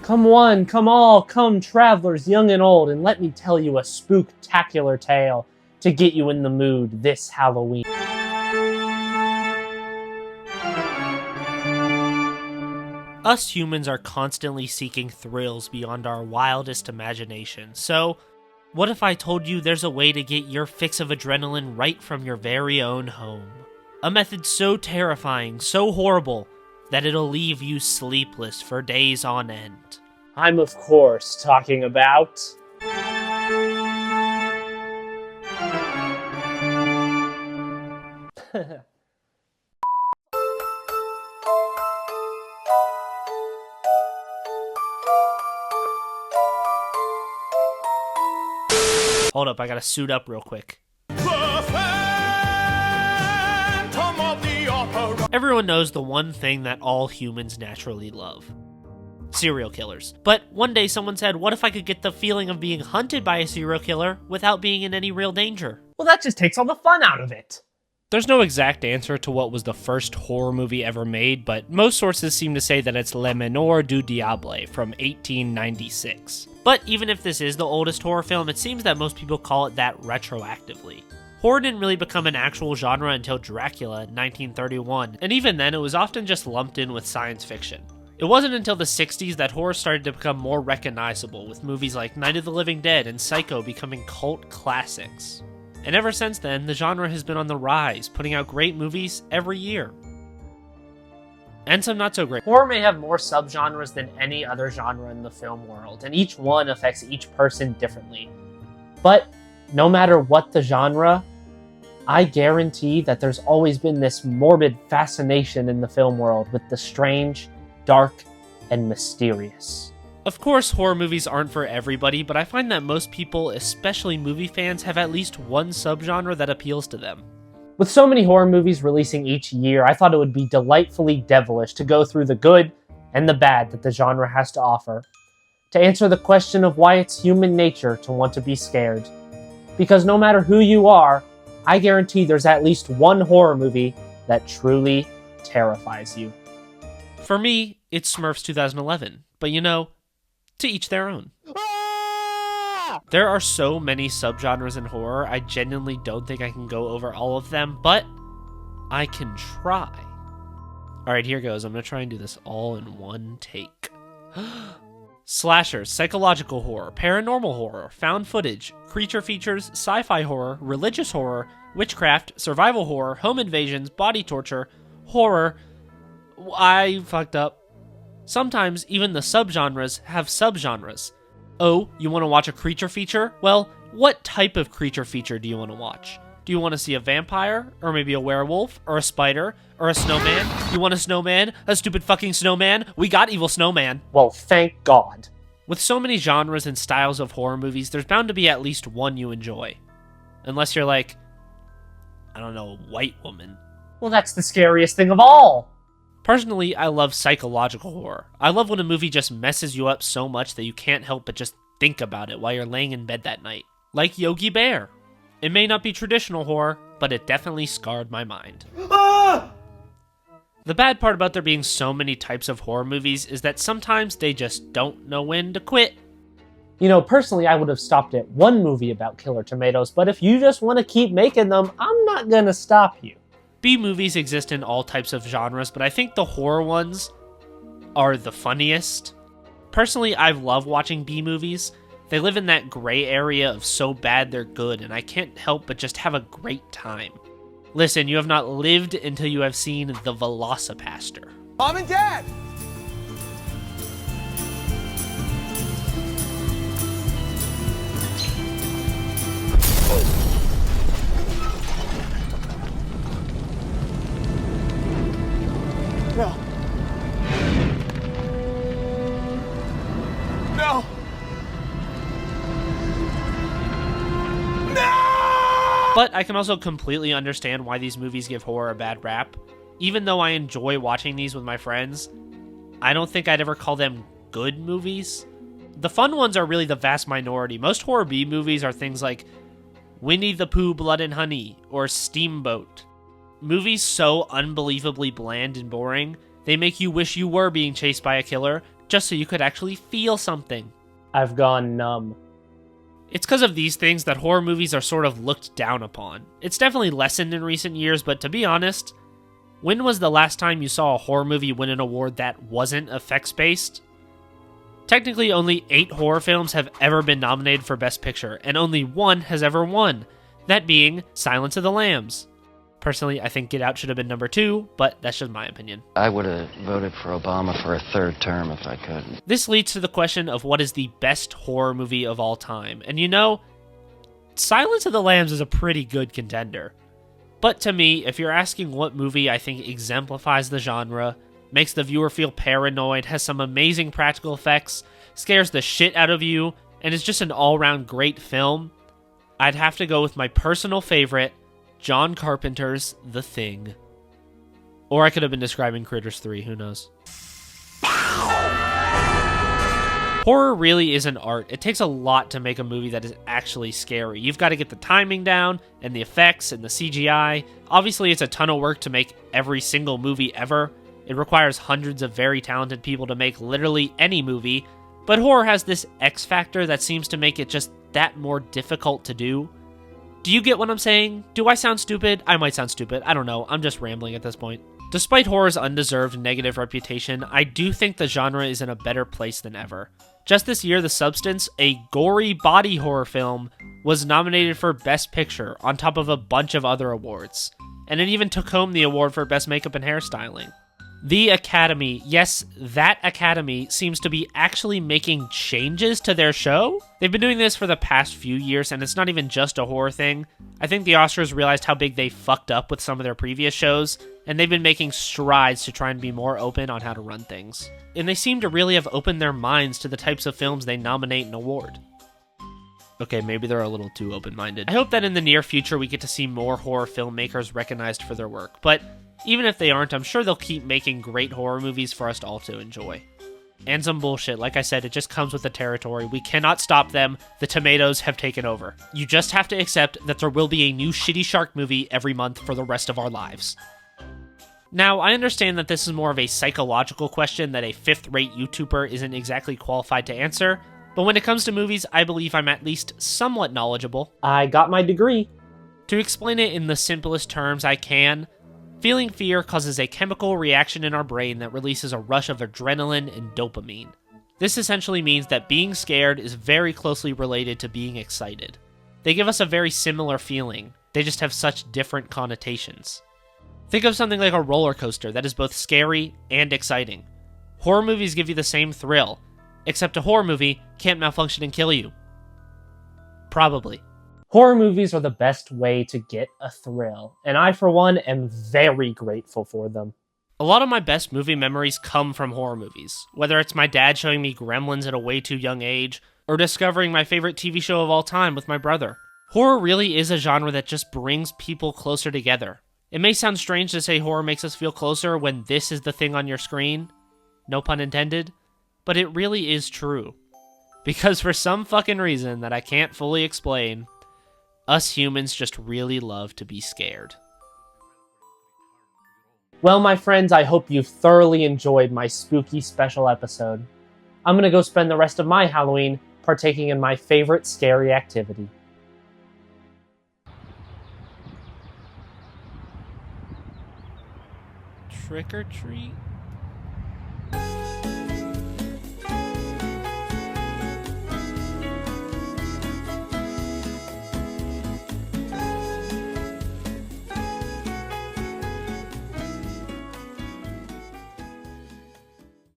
Come one, come all, come travelers young and old, and let me tell you a spooktacular tale to get you in the mood this Halloween. Us humans are constantly seeking thrills beyond our wildest imagination, so what if I told you there's a way to get your fix of adrenaline right from your very own home? A method so terrifying, so horrible, that it'll leave you sleepless for days on end. I'm of course talking about... Hold up, I gotta suit up real quick. Everyone knows the one thing that all humans naturally love. Serial killers. But one day someone said, what if I could get the feeling of being hunted by a serial killer without being in any real danger? Well, that just takes all the fun out of it. There's no exact answer to what was the first horror movie ever made, but most sources seem to say that it's Le Menor du Diable from 1896. But even if this is the oldest horror film, it seems that most people call it that retroactively. Horror didn't really become an actual genre until Dracula in 1931, and even then it was often just lumped in with science fiction. It wasn't until the 60s that horror started to become more recognizable, with movies like Night of the Living Dead and Psycho becoming cult classics. And ever since then, the genre has been on the rise, putting out great movies every year. And some not so great. Horror may have more subgenres than any other genre in the film world, and each one affects each person differently. But no matter what the genre, I guarantee that there's always been this morbid fascination in the film world with the strange, dark, and mysterious. Of course, horror movies aren't for everybody, but I find that most people, especially movie fans, have at least one subgenre that appeals to them. With so many horror movies releasing each year, I thought it would be delightfully devilish to go through the good and the bad that the genre has to offer, to answer the question of why it's human nature to want to be scared. Because no matter who you are, I guarantee there's at least one horror movie that truly terrifies you. For me, it's Smurfs 2011, but you know, to each their own. Ah! There are so many subgenres in horror, I genuinely don't think I can go over all of them, but I can try. Alright, here goes. I'm gonna try and do this all in one take. Slashers, psychological horror, paranormal horror, found footage, creature features, sci-fi horror, religious horror, witchcraft, survival horror, home invasions, body torture, horror. I fucked up. Sometimes even the subgenres have subgenres. Oh, you want to watch a creature feature? Well, what type of creature feature do you want to watch? Do you want to see a vampire? Or maybe a werewolf? Or a spider? Or a snowman? You want a snowman? A stupid fucking snowman? We got evil snowman. Well, thank God. With so many genres and styles of horror movies, there's bound to be at least one you enjoy. Unless you're like, I don't know, a white woman. Well, that's the scariest thing of all. Personally, I love psychological horror. I love when a movie just messes you up so much that you can't help but just think about it while you're laying in bed that night. Like Yogi Bear. It may not be traditional horror, but it definitely scarred my mind. Ah! The bad part about there being so many types of horror movies is that sometimes they just don't know when to quit. You know, personally, I would have stopped at one movie about Killer Tomatoes, but if you just want to keep making them, I'm not gonna stop you. B-movies exist in all types of genres, but I think the horror ones are the funniest. Personally, I love watching B-movies. They live in that gray area of so bad they're good, and I can't help but just have a great time. Listen, you have not lived until you have seen The Velocipaster. Mom and Dad! No. No. No! But I can also completely understand why these movies give horror a bad rap. Even though I enjoy watching these with my friends, I don't think I'd ever call them good movies. The fun ones are really the vast minority. Most horror B movies are things like Winnie the Pooh, Blood and Honey, or Steamboat. Movies so unbelievably bland and boring, they make you wish you were being chased by a killer, just so you could actually feel something. I've gone numb. It's because of these things that horror movies are sort of looked down upon. It's definitely lessened in recent years, but to be honest, when was the last time you saw a horror movie win an award that wasn't effects-based? Technically, only 8 horror films have ever been nominated for Best Picture, and only 1 has ever won, that being Silence of the Lambs. Personally, I think Get Out should have been number 2, but that's just my opinion. I would have voted for Obama for a 3rd term if I could. This leads to the question of what is the best horror movie of all time, and you know, Silence of the Lambs is a pretty good contender. But to me, if you're asking what movie I think exemplifies the genre, makes the viewer feel paranoid, has some amazing practical effects, scares the shit out of you, and is just an all-around great film, I'd have to go with my personal favorite, John Carpenter's The Thing. Or I could have been describing Critters 3, who knows. Horror really is an art. It takes a lot to make a movie that is actually scary. You've got to get the timing down, and the effects, and the CGI. Obviously, it's a ton of work to make every single movie ever. It requires hundreds of very talented people to make literally any movie, but horror has this X factor that seems to make it just that more difficult to do. Do you get what I'm saying? Do I sound stupid? I might sound stupid. I don't know. I'm just rambling at this point. Despite horror's undeserved negative reputation, I do think the genre is in a better place than ever. Just this year, The Substance, a gory body horror film, was nominated for Best Picture, on top of a bunch of other awards. And it even took home the award for Best Makeup and Hairstyling. The Academy, yes, that Academy, seems to be actually making changes to their show. They've been doing this for the past few years, and it's not even just a horror thing. I think the Oscars realized how big they fucked up with some of their previous shows, and they've been making strides to try and be more open on how to run things. And they seem to really have opened their minds to the types of films they nominate and award. Okay, maybe they're a little too open-minded. I hope that in the near future we get to see more horror filmmakers recognized for their work, but even if they aren't, I'm sure they'll keep making great horror movies for us all to enjoy. And some bullshit, like I said, it just comes with the territory. We cannot stop them. The tomatoes have taken over. You just have to accept that there will be a new shitty shark movie every month for the rest of our lives. Now, I understand that this is more of a psychological question that a fifth-rate YouTuber isn't exactly qualified to answer, but when it comes to movies, I believe I'm at least somewhat knowledgeable. I got my degree. To explain it in the simplest terms I can, feeling fear causes a chemical reaction in our brain that releases a rush of adrenaline and dopamine. This essentially means that being scared is very closely related to being excited. They give us a very similar feeling, they just have such different connotations. Think of something like a roller coaster that is both scary and exciting. Horror movies give you the same thrill, except a horror movie can't malfunction and kill you. Probably. Horror movies are the best way to get a thrill, and I, for one, am very grateful for them. A lot of my best movie memories come from horror movies, whether it's my dad showing me Gremlins at a way too young age, or discovering my favorite TV show of all time with my brother. Horror really is a genre that just brings people closer together. It may sound strange to say horror makes us feel closer when this is the thing on your screen, no pun intended, but it really is true. Because for some fucking reason that I can't fully explain, us humans just really love to be scared. Well, my friends, I hope you've thoroughly enjoyed my spooky special episode. I'm gonna go spend the rest of my Halloween partaking in my favorite scary activity. Trick or treat?